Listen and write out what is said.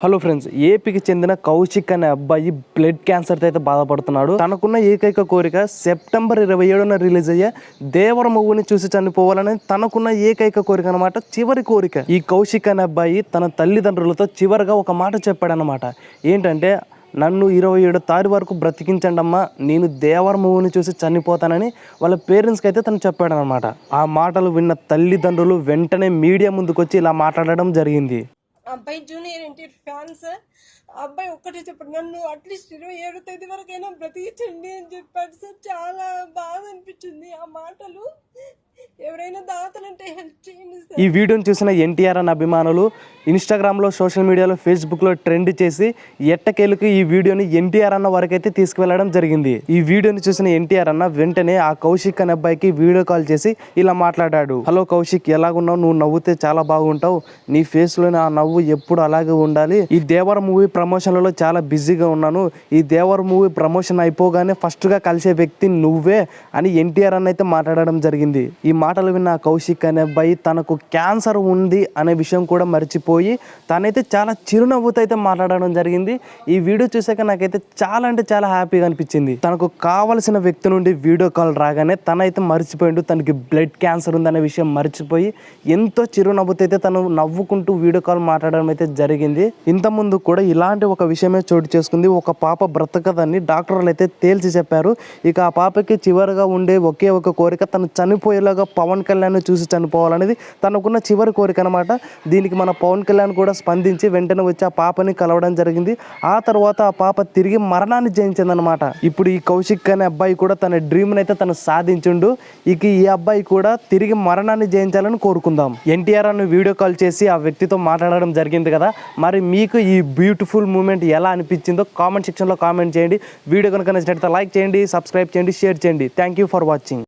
Hello friends, ఏపీకి చెందిన కౌశిక్ అనే అబ్బాయి బ్లడ్ క్యాన్సర్తో అయితే బాధపడుతున్నాడు. తనకున్న ఏకైక కోరిక సెప్టెంబర్ 27న రిలీజ్ అయ్యే దేవర మూవీని చూసి చనిపోవాలని తనకున్న ఏకైక కోరిక అనమాట, చివరి కోరిక. ఈ కౌశిక్ అనే అబ్బాయి తన తల్లిదండ్రులతో చివరిగా ఒక మాట చెప్పాడనమాట. ఏంటంటే, నన్ను 27 తారీఖు వరకు బ్రతికించండి అమ్మా, నేను దేవర మూవీని చూసి చనిపోతానని వాళ్ళ పేరెంట్స్కి అయితే తను చెప్పాడనమాట. ఆ మాటలు విన్న తల్లిదండ్రులు వెంటనే మీడియా ముందుకు వచ్చి ఇలా మాట్లాడడం జరిగింది. అబ్బాయి జూనియర్ ఎన్టీఆర్ ఫ్యాన్స్. అబ్బాయి ఒక్కటే చెప్పాడు, నన్ను అట్లీస్ట్ 27వ తేదీ వరకైనా బ్రతికించండి అని చెప్పాడు సార్. చాలా బాధ అనిపించింది ఆ మాటలు. ఎవరైనా దాతలంటే హెల్ప్ చేయండి సార్. ఈ వీడియోని చూసిన ఎన్టీఆర్ అన్న అభిమానులు ఇన్స్టాగ్రామ్లో, సోషల్ మీడియాలో, ఫేస్బుక్లో ట్రెండ్ చేసి ఎట్టకేలకు ఈ వీడియోని ఎన్టీఆర్ అన్న వరకైతే తీసుకువెళ్ళడం జరిగింది. ఈ వీడియోని చూసిన ఎన్టీఆర్ అన్న వెంటనే ఆ కౌశిక్ అనే అబ్బాయికి వీడియో కాల్ చేసి ఇలా మాట్లాడాడు. హలో కౌశిక్, ఎలాగున్నావు? నువ్వు నవ్వుతే చాలా బాగుంటావు, నీ ఫేస్లోనే ఆ నవ్వు ఎప్పుడు అలాగే ఉండాలి. ఈ దేవర మూవీ ప్రమోషన్లలో చాలా బిజీగా ఉన్నాను, ఈ దేవర మూవీ ప్రమోషన్ అయిపోగానే ఫస్ట్గా కలిసే వ్యక్తి నువ్వే అని ఎన్టీఆర్ అన్న అయితే మాట్లాడడం జరిగింది. ఈ మాటలు విన్న కౌశిక్ అనే అబ్బాయి తనకు క్యాన్సర్ ఉంది అనే విషయం కూడా మర్చిపోయి తనైతే చాలా చిరునవ్వుతో అయితే మాట్లాడడం జరిగింది. ఈ వీడియో చూసాక నాకైతే చాలా అంటే చాలా హ్యాపీగా అనిపించింది. తనకు కావలసిన వ్యక్తి నుండి వీడియో కాల్ రాగానే తనైతే మర్చిపోయిండు, తనకి బ్లడ్ క్యాన్సర్ ఉందనే విషయం మర్చిపోయి ఎంతో చిరునవ్వుతో అయితే తను నవ్వుకుంటూ వీడియో కాల్ మాట్లాడడం అయితే జరిగింది. ఇంతకుముందు కూడా ఇలాంటి ఒక విషయమే చోటు చేసుకుంది. ఒక పాప బ్రతకదని డాక్టర్లు అయితే తేల్చి చెప్పారు. ఇక ఆ పాపకి చివరిగా ఉండే ఒకే ఒక కోరిక, తను చనిపోయేలాగా పవన్ కళ్యాణ్ చూసి చనిపోవాలనేది తనకున్న చివరి కోరిక అనమాట. దీనికి మన పవన్ కళ్యాణ్ కూడా స్పందించి వెంటనే వచ్చి ఆ పాపని కలవడం జరిగింది. ఆ తర్వాత ఆ పాప తిరిగి మరణాన్ని జయించిందనమాట. ఇప్పుడు ఈ కౌశిక్ అనే అబ్బాయి కూడా తన డ్రీమ్ని అయితే తను సాధించుండు. ఇక ఈ అబ్బాయి కూడా తిరిగి మరణాన్ని జయించాలని కోరుకుందాం. ఎన్టీఆర్ అన్న వీడియో కాల్ చేసి ఆ వ్యక్తితో మాట్లాడడం జరిగింది కదా, మరి మీకు ఈ బ్యూటిఫుల్ మూమెంట్ ఎలా అనిపించిందో కామెంట్ సెక్షన్లో కామెంట్ చేయండి. వీడియో కనుక నచ్చినట్లయితే లైక్ చేయండి, సబ్స్క్రైబ్ చేయండి, షేర్ చేయండి. Thank you for watching.